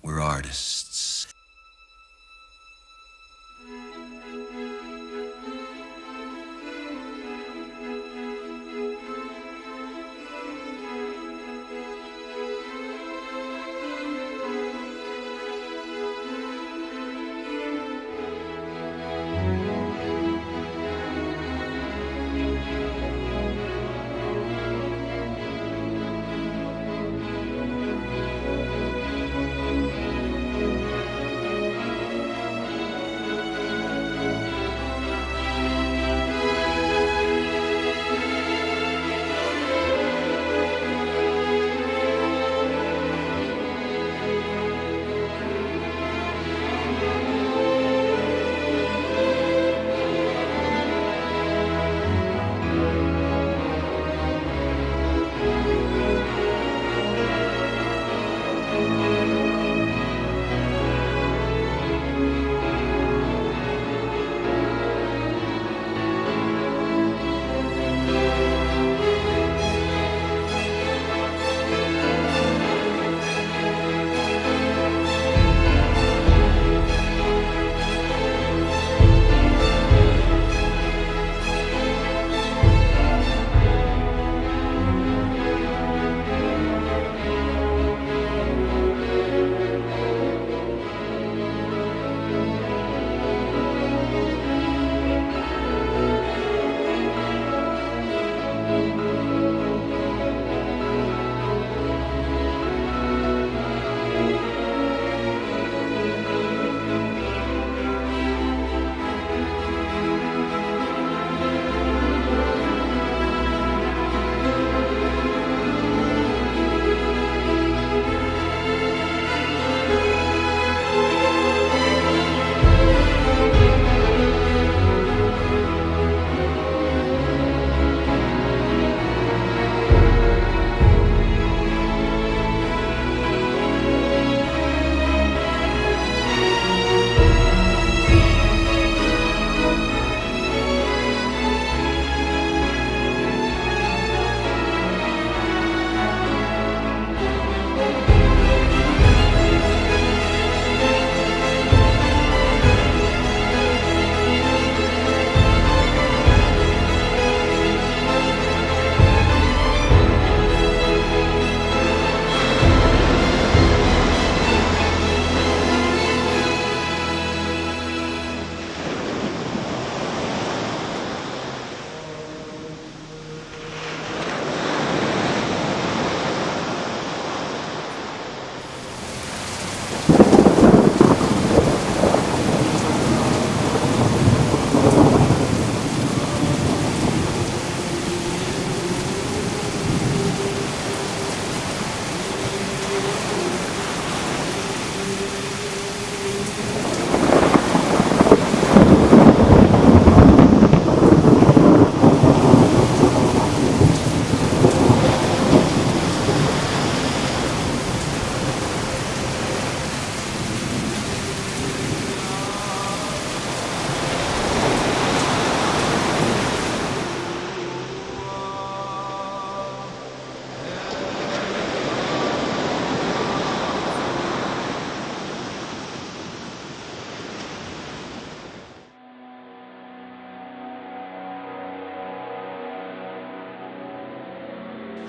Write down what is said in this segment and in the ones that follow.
We're artists.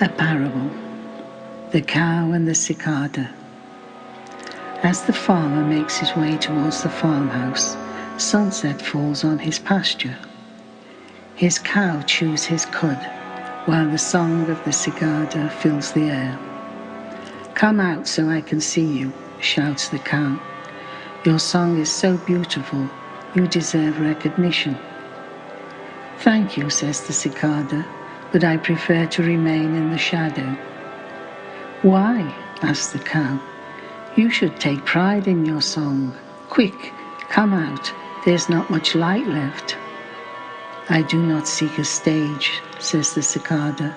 A parable, the cow and the cicada. As the farmer makes his way towards the farmhouse, sunset falls on his pasture. His cow chews his cud, while the song of the cicada fills the air. "Come out so I can see you," shouts the cow. "Your song is so beautiful, you deserve recognition." "Thank you," says the cicada, "but I prefer to remain in the shadow." "Why?" asks the cow. "You should take pride in your song. Quick, come out, there's not much light left." "I do not seek a stage," says the cicada.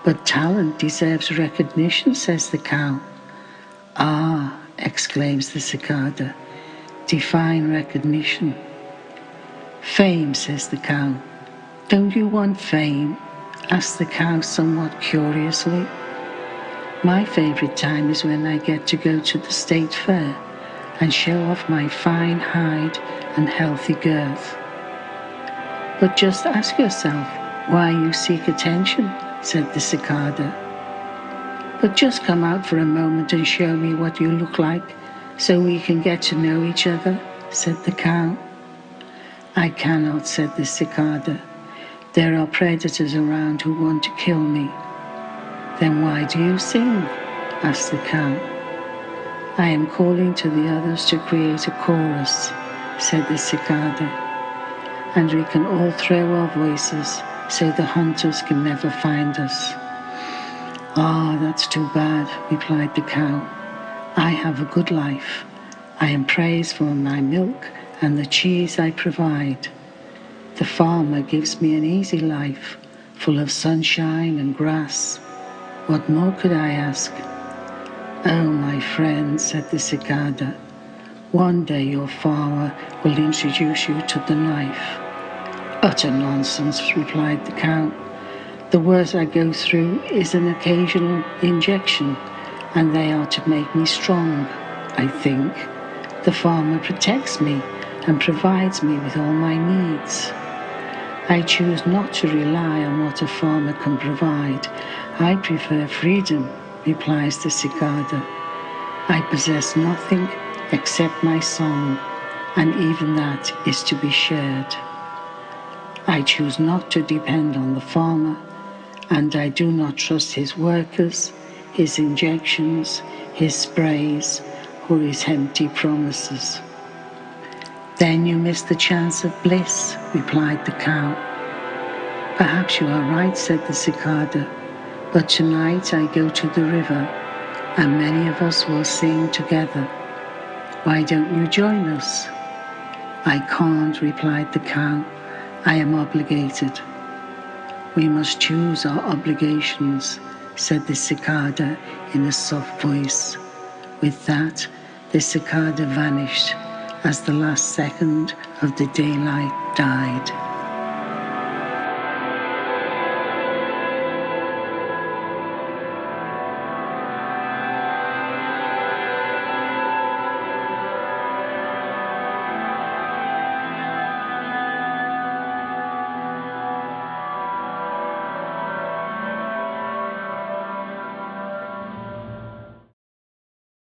"But talent deserves recognition," says the cow. "Ah," exclaims the cicada, "define recognition." "Fame," says the cow. "Don't you want fame?" asks the cow somewhat curiously. My favourite time is when I get to go to the state fair and show off my fine hide and healthy girth. But just ask yourself why you seek attention, said the cicada. But just come out for a moment and show me what you look like so we can get to know each other, said the cow. I cannot, said the cicada. There are predators around who want to kill me. Then why do you sing? Asked the cow. I am calling to the others to create a chorus, said the cicada, and we can all throw our voices so the hunters can never find us. Ah, that's too bad, replied the cow. I have a good life. I am praised for my milk and the cheese I provide. The farmer gives me an easy life, full of sunshine and grass. What more could I ask? Oh, my friend, said the cicada, one day your farmer will introduce you to the knife. Utter nonsense, replied the cow. The worst I go through is an occasional injection, and they are to make me strong, I think. The farmer protects me and provides me with all my needs. I choose not to rely on what a farmer can provide. I prefer freedom, replies the cicada. I possess nothing except my song, and even that is to be shared. I choose not to depend on the farmer, and I do not trust his workers, his injections, his sprays, or his empty promises. Then you miss the chance of bliss, replied the cow. Perhaps you are right, said the cicada, but tonight I go to the river, and many of us will sing together. Why don't you join us? I can't, replied the cow. I am obligated. We must choose our obligations, said the cicada in a soft voice. With that, the cicada vanished as the last second of the daylight died.